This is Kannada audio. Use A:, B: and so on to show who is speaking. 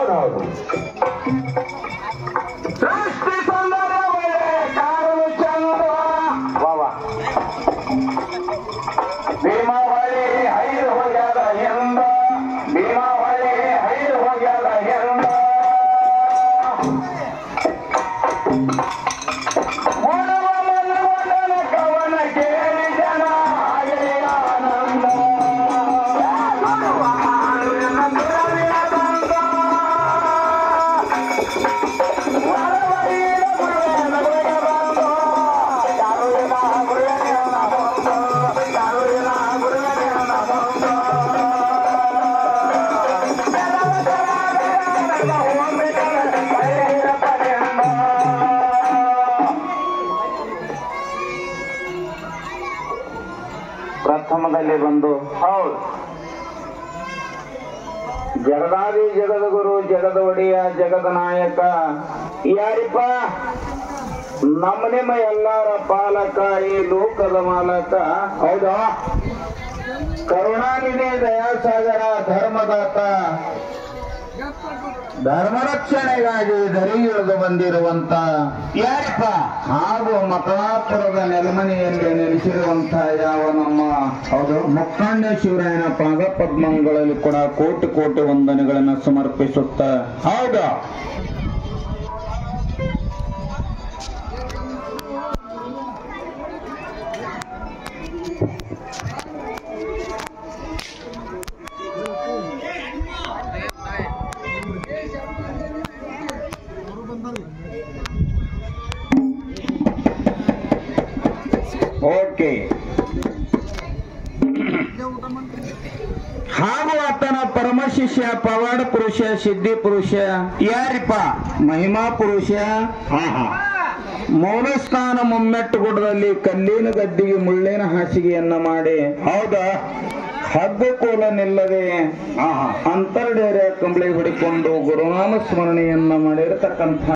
A: ಹೌದೌದು. ಸೃಷ್ಟಿ ಸೌಂದರ್ಯವೇ ಕಾರಣ ಚಂದ. ವಾ ಭೀಮಾವಳಿ ಐದು ಹೋಗ್ಯಾದ ಎಂದ, ಭೀಮಾವಳಿ ಐದು ಹೋಗ್ಯಾದ ಎಂದ. ಕವನ ಕೇಳಿ ಜನ ಆಗಲಿ ಆನಂದ. ಪ್ರಥಮದಲ್ಲಿ ಬಂದು ಹೌದು ಜಗದಾದಿ ಜಗದ ಗುರು ಜಗದ ಒಡೆಯ ಜಗದ ನಾಯಕ ಯಾರಿಪ್ಪ ನಮ್ಮ ನಿಮ್ಮ ಎಲ್ಲರ ಪಾಲಕ ಈ ಲೋಕದ ಮಾಲಕ. ಹೌದಾ? ಕರುಣಾನಿಧಿ ದಯಾಸಾಗರ ಧರ್ಮದಾತ ಧರ್ಮ ರಕ್ಷಣೆಗಾಗಿ ಧರಿಗಿಳಿದು ಬಂದಿರುವಂತ ಯಾರಿಪ್ಪ ಹಾಗೂ ಮಕಳಾಪುರದ ನೆಲಮನೆಯಲ್ಲಿ ನೆಲೆಸಿರುವಂತ ಯಾವ ನಮ್ಮ ಹೌದು ಮುಖಂಡ ಶಿವರಾಯನ ಪಾದ ಪದ್ಮಗಳಲ್ಲಿ ಕೂಡ ಕೋಟಿ ಕೋಟಿ ವಂದನೆಗಳನ್ನು ಸಮರ್ಪಿಸುತ್ತ ಹೌದಾ ಓಕೆ. ಹಾಗೂ ಆತನ ಪರಮ ಶಿಷ್ಯ ಪವಾಡ ಪುರುಷ ಸಿದ್ಧಿ ಪುರುಷ ಯಾರಿಪ್ಪ ಮಹಿಮಾ ಪುರುಷ ಮೌನಸ್ಥಾನ ಮುಮ್ಮೆಟ್ಟುಗುಡ್ಡದಲ್ಲಿ ಕಲ್ಲಿನ ಗದ್ದಿಗೆ ಮುಳ್ಳಿನ ಹಾಸಿಗೆಯನ್ನ ಮಾಡಿ ಹೌದಾ ಹಗ್ಗ ಕೋಲನಿಲ್ಲದೆ ಅಂತರ್ಡೇರೆ ಕಂಬಳಿ ಹಿಡಿಕೊಂಡು ಗುರುನಾಮ ಸ್ಮರಣೆಯನ್ನ ಮಾಡಿರತಕ್ಕಂಥ